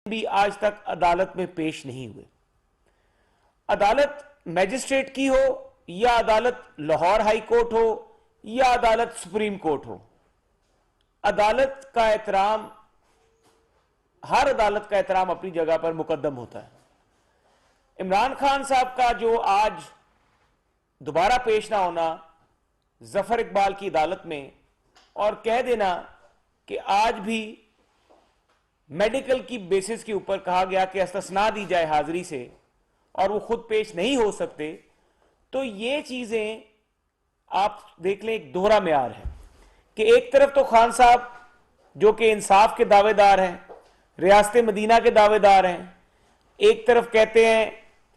भी आज तक अदालत में पेश नहीं हुए। अदालत मैजिस्ट्रेट की हो या अदालत लाहौर हाई कोर्ट हो या अदालत सुप्रीम कोर्ट हो, अदालत का एहतराम, हर अदालत का एहतराम अपनी जगह पर मुकद्दम होता है। इमरान खान साहब का जो आज दोबारा पेश ना होना जफर इकबाल की अदालत में और कह देना कि आज भी मेडिकल की बेसिस के ऊपर कहा गया कि इस्तिस्ना दी जाए हाजिरी से और वो खुद पेश नहीं हो सकते, तो ये चीजें आप देख लें, एक दोहरा म्यार है कि एक तरफ तो खान साहब जो कि इंसाफ के दावेदार हैं, रियासत मदीना के दावेदार हैं, एक तरफ कहते हैं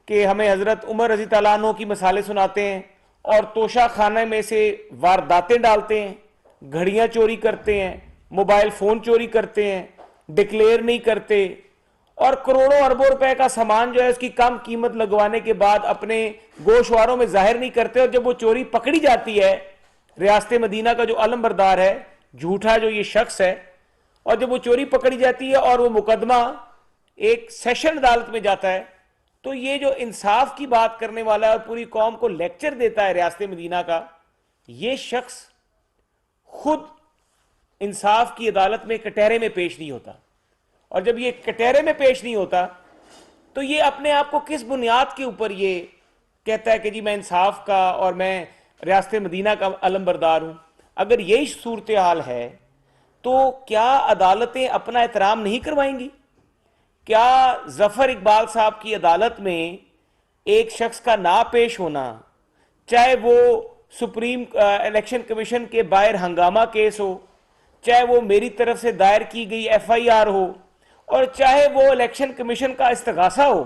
कि हमें हजरत उमर रजी तआला अन्हु की मिसालें सुनाते हैं और तोशा खाने में से वारदातें डालते हैं, घड़ियां चोरी करते हैं, मोबाइल फोन चोरी करते हैं, डिक्लेयर नहीं करते और करोड़ों अरबों रुपए का सामान जो है उसकी कम कीमत लगवाने के बाद अपने गोशवारों में जाहिर नहीं करते। और जब वो चोरी पकड़ी जाती है, रियासत मदीना का जो अलम बरदार है, झूठा जो ये शख्स है, और जब वो चोरी पकड़ी जाती है और वो मुकदमा एक सेशन अदालत में जाता है, तो ये जो इंसाफ की बात करने वाला है और पूरी कौम को लेक्चर देता है रियासत मदीना का, ये शख्स खुद इंसाफ की अदालत में कटहरे में पेश नहीं होता। और जब ये कटहरे में पेश नहीं होता तो ये अपने आप को किस बुनियाद के ऊपर ये कहता है कि जी मैं इंसाफ का और मैं रियासत मदीना का अलम बरदार हूं। अगर यही सूरत हाल है तो क्या अदालतें अपना एहतराम नहीं करवाएंगी? क्या जफर इकबाल साहब की अदालत में एक शख्स का ना पेश होना, चाहे वो सुप्रीम इलेक्शन कमीशन के बाहर हंगामा केस हो, चाहे वो मेरी तरफ से दायर की गई FIR हो, और चाहे वो इलेक्शन कमीशन का इस्तगासा हो,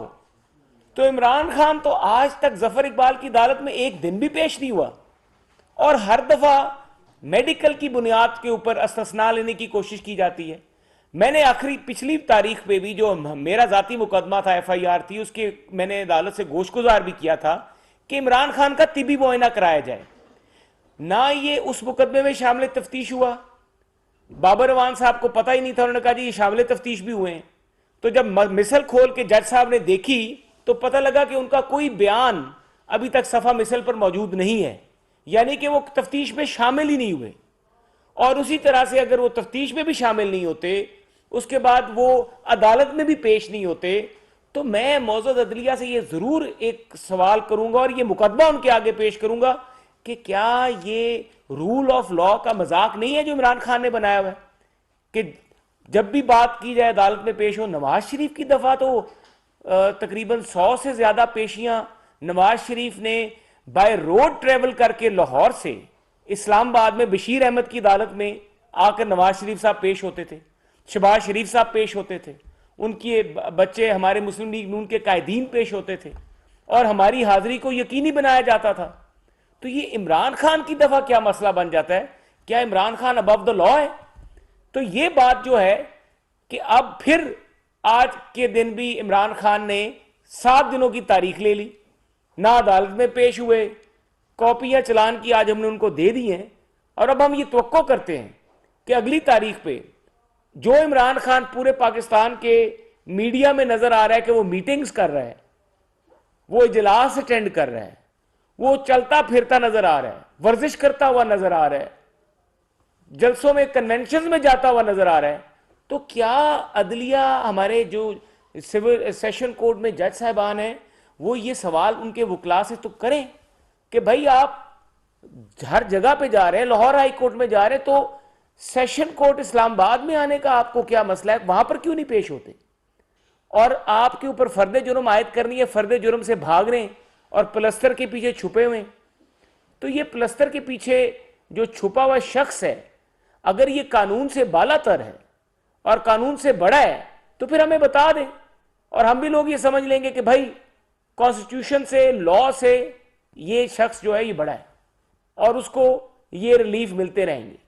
तो इमरान खान तो आज तक जफर इकबाल की अदालत में एक दिन भी पेश नहीं हुआ और हर दफा मेडिकल की बुनियाद के ऊपर इस्तिस्ना लेने की कोशिश की जाती है। मैंने आखिरी पिछली तारीख पे भी जो मेरा जाती मुकदमा था, FIR थी, उसके मैंने अदालत से गोशगुजार भी किया था कि इमरान खान का तिबी मुआयना कराया जाए। ना ये उस मुकदमे में शामिल तफ्तीश हुआ, बाबर अवान साहब को पता ही नहीं था, उन्होंने कहा जी ये शामिल तफ्तीश भी हुए हैं। तो जब मिसल खोल के जज साहब ने देखी तो पता लगा कि उनका कोई बयान अभी तक सफा मिसल पर मौजूद नहीं है, यानी कि वो तफ्तीश में शामिल ही नहीं हुए। और उसी तरह से अगर वो तफ्तीश में भी शामिल नहीं होते, उसके बाद वो अदालत में भी पेश नहीं होते, तो मैं मौजूद अदलिया से ये जरूर एक सवाल करूंगा और ये मुकदमा उनके आगे पेश करूंगा कि क्या ये रूल ऑफ लॉ का मजाक नहीं है जो इमरान खान ने बनाया हुआ है कि जब भी बात की जाए अदालत में पेश हो। नवाज शरीफ की दफा तो तकरीबन 100 से ज्यादा पेशियां नवाज शरीफ ने बाय रोड ट्रेवल करके लाहौर से इस्लामाबाद में बशीर अहमद की अदालत में आकर नवाज शरीफ साहब पेश होते थे, शहबाज शरीफ साहब पेश होते थे, उनके बच्चे हमारे मुस्लिम लीग नून के कायदीन पेश होते थे और हमारी हाजिरी को यकीनी बनाया जाता था। तो ये इमरान खान की दफा क्या मसला बन जाता है? क्या Imran Khan above the law है? तो ये बात जो है कि अब फिर आज के दिन भी इमरान खान ने 7 दिनों की तारीख ले ली, ना अदालत में पेश हुए, कॉपियां चलान की आज हमने उनको दे दी हैं और अब हम ये तवक्को करते हैं कि अगली तारीख पे जो इमरान खान पूरे पाकिस्तान के मीडिया में नजर आ रहा है कि वो मीटिंग्स कर रहा है, वो इजलास अटेंड कर रहा है, वो चलता फिरता नजर आ रहा है, वर्जिश करता हुआ नजर आ रहा है, जलसों में कन्वेंशन में जाता हुआ नजर आ रहा है, तो क्या अदलिया, हमारे जो सिविल सेशन कोर्ट में जज साहबान हैं, वो ये सवाल उनके वकला से तो करें कि भाई आप हर जगह पे जा रहे हैं, लाहौर हाई कोर्ट में जा रहे हैं, तो सेशन कोर्ट इस्लामाबाद में आने का आपको क्या मसला है? वहां पर क्यों नहीं पेश होते? और आपके ऊपर फर्द जुर्म आयद करनी है, फर्द जुर्म से भाग रहे हैं और प्लस्तर के पीछे छुपे हुए हैं। तो ये प्लस्तर के पीछे जो छुपा हुआ शख्स है, अगर ये कानून से बालातर है और कानून से बड़ा है तो फिर हमें बता दें और हम भी लोग ये समझ लेंगे कि भाई कॉन्स्टिट्यूशन से, लॉ से ये शख्स जो है ये बड़ा है और उसको ये रिलीफ मिलते रहेंगे।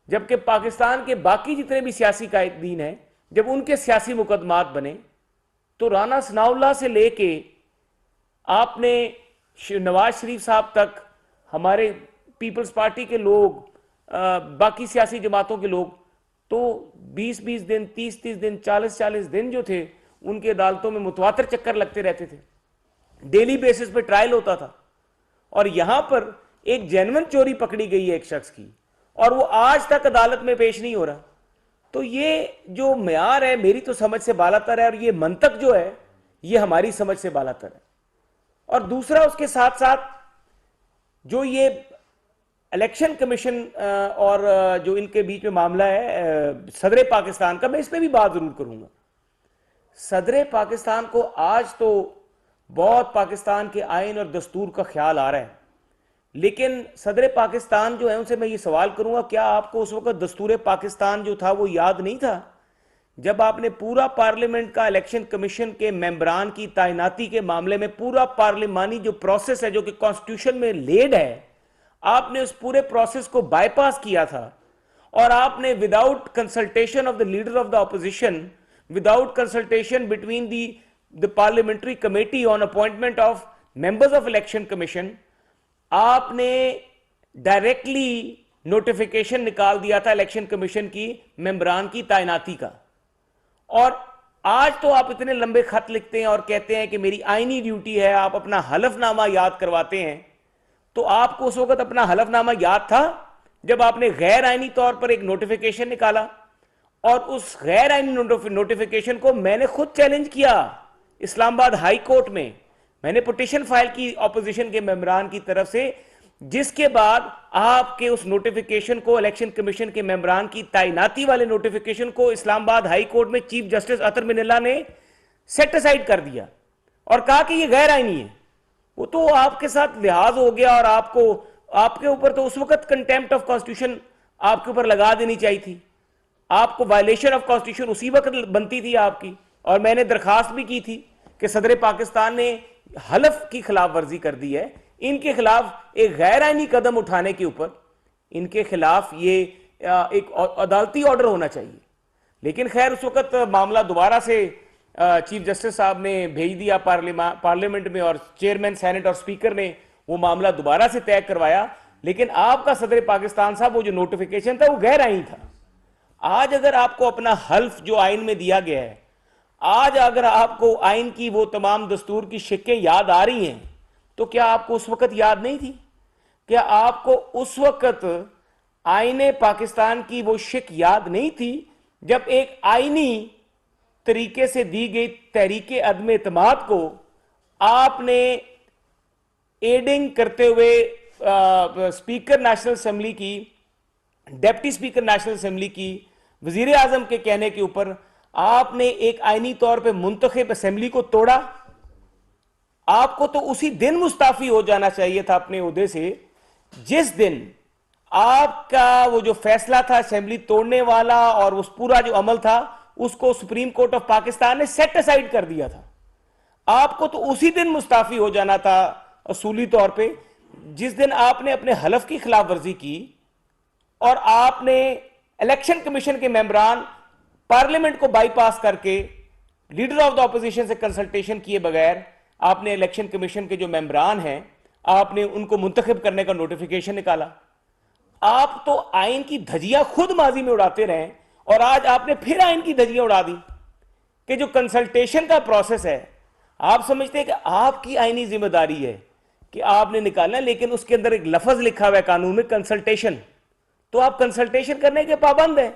जबकि पाकिस्तान के बाकी जितने भी सियासी कायदीन हैं, जब उनके सियासी मुकदमात बने तो राना सनाउल्लाह से लेके आपने नवाज शरीफ साहब तक, हमारे पीपल्स पार्टी के लोग, बाकी सियासी जमातों के लोग, तो 20-20 दिन, 30-30 दिन, 40-40 दिन जो थे उनकी अदालतों में मुतवातर चक्कर लगते रहते थे, डेली बेसिस पे ट्रायल होता था। और यहां पर एक जेन्युइन चोरी पकड़ी गई है एक शख्स की, और वो आज तक अदालत में पेश नहीं हो रहा। तो ये जो म्यार है मेरी तो समझ से बालातर है, और ये मंतक जो है ये हमारी समझ से बालातर है। और दूसरा उसके साथ साथ जो ये इलेक्शन कमीशन और जो इनके बीच में मामला है सदर पाकिस्तान का, मैं इस पर भी बात जरूर करूंगा। सदर पाकिस्तान को आज तो बहुत पाकिस्तान के आइन और दस्तूर का ख्याल आ रहा है, लेकिन सदर पाकिस्तान जो है उनसे मैं ये सवाल करूंगा, क्या आपको उस वक्त दस्तूर पाकिस्तान जो था वो याद नहीं था जब आपने पूरा पार्लियामेंट का इलेक्शन कमीशन के मेंबरान की तैनाती के मामले में पूरा पार्लिमानी जो प्रोसेस है जो कि कॉन्स्टिट्यूशन में लेड है, आपने उस पूरे प्रोसेस को बाईपास किया था, और आपने without consultation of the leader of the opposition, without consultation between the parliamentary committee on appointment of members of election commission, आपने डायरेक्टली नोटिफिकेशन निकाल दिया था इलेक्शन कमीशन की मेंबरान की तैनाती का। और आज तो आप इतने लंबे खत लिखते हैं और कहते हैं कि मेरी आईनी ड्यूटी है, आप अपना हलफनामा याद करवाते हैं। तो आपको उस वक्त अपना हलफनामा याद था जब आपने गैर आईनी तौर पर एक नोटिफिकेशन निकाला, और उस गैर आईनी नोटिफिकेशन को मैंने खुद चैलेंज किया इस्लामाबाद हाई कोर्ट में। मैंने पिटीशन फाइल की ऑपोजिशन के मेंबरान की तरफ से, जिसके बाद आपके उस नोटिफिकेशन को, इलेक्शन कमीशन के मेंबरान की तैनाती वाले नोटिफिकेशन को इस्लामाबाद हाई कोर्ट में चीफ जस्टिस अतर मिनल्ला ने सेट असाइड कर दिया और कहा कि यह गैर आईनी है। वो तो आपके साथ लिहाज हो गया, और आपके ऊपर तो उस वक्त कंटेम्प्ट ऑफ कॉन्स्टिट्यूशन आपके ऊपर लगा देनी चाहिए थी। आपको वायलेशन ऑफ कॉन्स्टिट्यूशन उसी वक्त बनती थी आपकी। और मैंने दरखास्त भी की थी कि सदर पाकिस्तान ने हलफ की खिलाफ वर्जी कर दी है, इनके खिलाफ एक गैर आईनी कदम उठाने के ऊपर इनके खिलाफ ये एक अदालती ऑर्डर होना चाहिए। लेकिन खैर उस वक्त मामला दोबारा से चीफ जस्टिस साहब ने भेज दिया पार्लियामेंट में, और चेयरमैन सेनेट और स्पीकर ने वो मामला दोबारा से तय करवाया। लेकिन आपका सदर पाकिस्तान साहब वो जो नोटिफिकेशन था वो गैर आईनी था। आज अगर आपको अपना हल्फ जो आइन में दिया गया है, आज अगर आपको आइन की वो तमाम दस्तूर की शिक्कें याद आ रही हैं, तो क्या आपको उस वक्त याद नहीं थी? क्या आपको उस वक्त आईने पाकिस्तान की वो शिक याद नहीं थी जब एक आईनी तरीके से दी गई तहरीके अदम एतमाद को आपने एडिंग करते हुए स्पीकर नेशनल असेंबली की, डेप्टी स्पीकर नेशनल असेंबली की, वजीर आजम के कहने के ऊपर आपने एक आईनी तौर पे मुंतखब असेंबली को तोड़ा? आपको तो उसी दिन मुस्ताफी हो जाना चाहिए था अपने ओहदे से जिस दिन आपका वो जो फैसला था असेंबली तोड़ने वाला, और उस पूरा जो अमल था उसको सुप्रीम कोर्ट ऑफ पाकिस्तान ने सेट असाइड कर दिया था। आपको तो उसी दिन मुस्ताफी हो जाना था असूली तौर पे, जिस दिन आपने अपने हलफ की खिलाफ वर्जी की और आपने इलेक्शन कमीशन के मेंबरान पार्लियामेंट को बाईपास करके लीडर ऑफ द ऑपोजिशन से कंसल्टेशन किए बगैर आपने इलेक्शन कमीशन के जो मेंबरान हैं आपने उनको मुंतखब करने का नोटिफिकेशन निकाला। आप तो आइन की धजियां खुद माजी में उड़ाते रहे, और आज आपने फिर आइन की धजियां उड़ा दी कि जो कंसल्टेशन का प्रोसेस है, आप समझते हैं कि आपकी आइनी जिम्मेदारी है कि आपने निकालना, लेकिन उसके अंदर एक लफ्ज लिखा हुआ है कानून में, कंसल्टेशन। तो आप कंसल्टेशन करने के पाबंद हैं।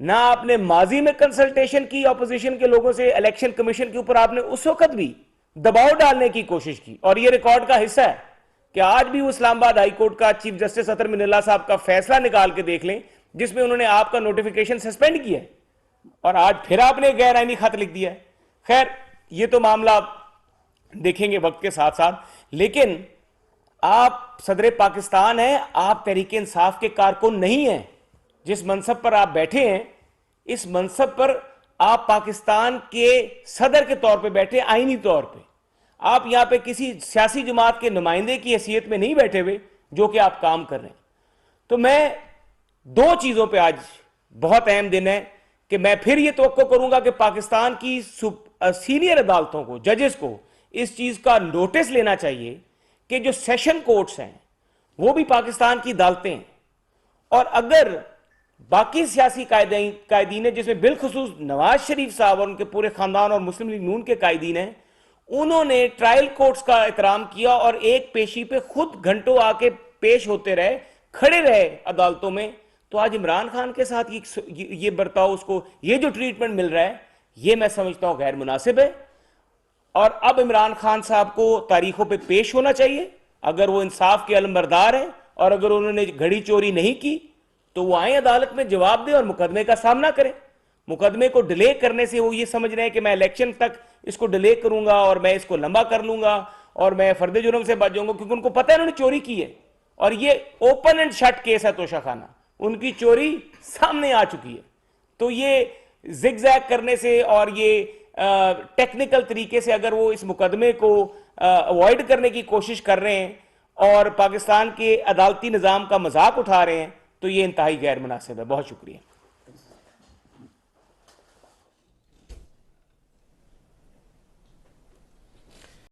ना आपने माजी में कंसल्टेशन की ऑपोजिशन के लोगों से, इलेक्शन कमीशन के ऊपर आपने उस वक्त भी दबाव डालने की कोशिश की, और यह रिकॉर्ड का हिस्सा है कि आज भी वो इस्लामाबाद हाई कोर्ट का चीफ जस्टिस अतर मिनल्ला साहब का फैसला निकाल के देख लें जिसमें उन्होंने आपका नोटिफिकेशन सस्पेंड किया है, और आज फिर आपने गैर आईनी खत लिख दिया है। खैर ये तो मामला देखेंगे वक्त के साथ साथ, लेकिन आप सदर पाकिस्तान हैं, आप तहरीके इंसाफ के कारकुन नहीं हैं। जिस मनसब पर आप बैठे हैं, इस मनसब पर आप पाकिस्तान के सदर के तौर पे बैठे, आईनी तौर पे। आप यहां पे किसी सियासी जमात के नुमाइंदे की हैसियत में नहीं बैठे हुए जो कि आप काम कर रहे हैं। तो मैं दो चीजों पे, आज बहुत अहम दिन है कि मैं फिर ये तवक्को करूंगा कि पाकिस्तान की सीनियर अदालतों को, जजेस को इस चीज का नोटिस लेना चाहिए कि जो सेशन कोर्ट्स हैं वो भी पाकिस्तान की अदालतें हैं, और अगर बाकी सियासी कायदीन है, जिसमें बिलखुसूस नवाज शरीफ साहब और उनके पूरे खानदान और मुस्लिम लीग नून के कायदीन हैं, उन्होंने ट्रायल कोर्ट्स का एहतराम किया और एक पेशी पे खुद घंटों आके पेश होते रहे, खड़े रहे अदालतों में। तो आज इमरान खान के साथ ये बर्ताव, उसको ये जो ट्रीटमेंट मिल रहा है, ये मैं समझता हूं गैर मुनासिब है। और अब इमरान खान साहब को तारीखों पे पेश होना चाहिए। अगर वो इंसाफ के अलमबरदार हैं और अगर उन्होंने घड़ी चोरी नहीं की तो वो आए अदालत में, जवाब दें और मुकदमे का सामना करें। मुकदमे को डिले करने से वो ये समझ रहे हैं कि मैं इलेक्शन तक इसको डिले करूंगा और मैं इसको लंबा कर लूंगा और मैं फर्द जुर्म से बच जाऊंगा, क्योंकि उनको पता है उन्होंने चोरी की है और ये ओपन एंड शट केस है तोशाखाना, उनकी चोरी सामने आ चुकी है। तो ये जिगजैग करने से और ये टेक्निकल तरीके से अगर वो इस मुकदमे को अवॉइड करने की कोशिश कर रहे हैं और पाकिस्तान के अदालती निज़ाम का मजाक उठा रहे हैं, तो ये इंतहाई गैर मुनासिब है। बहुत शुक्रिया।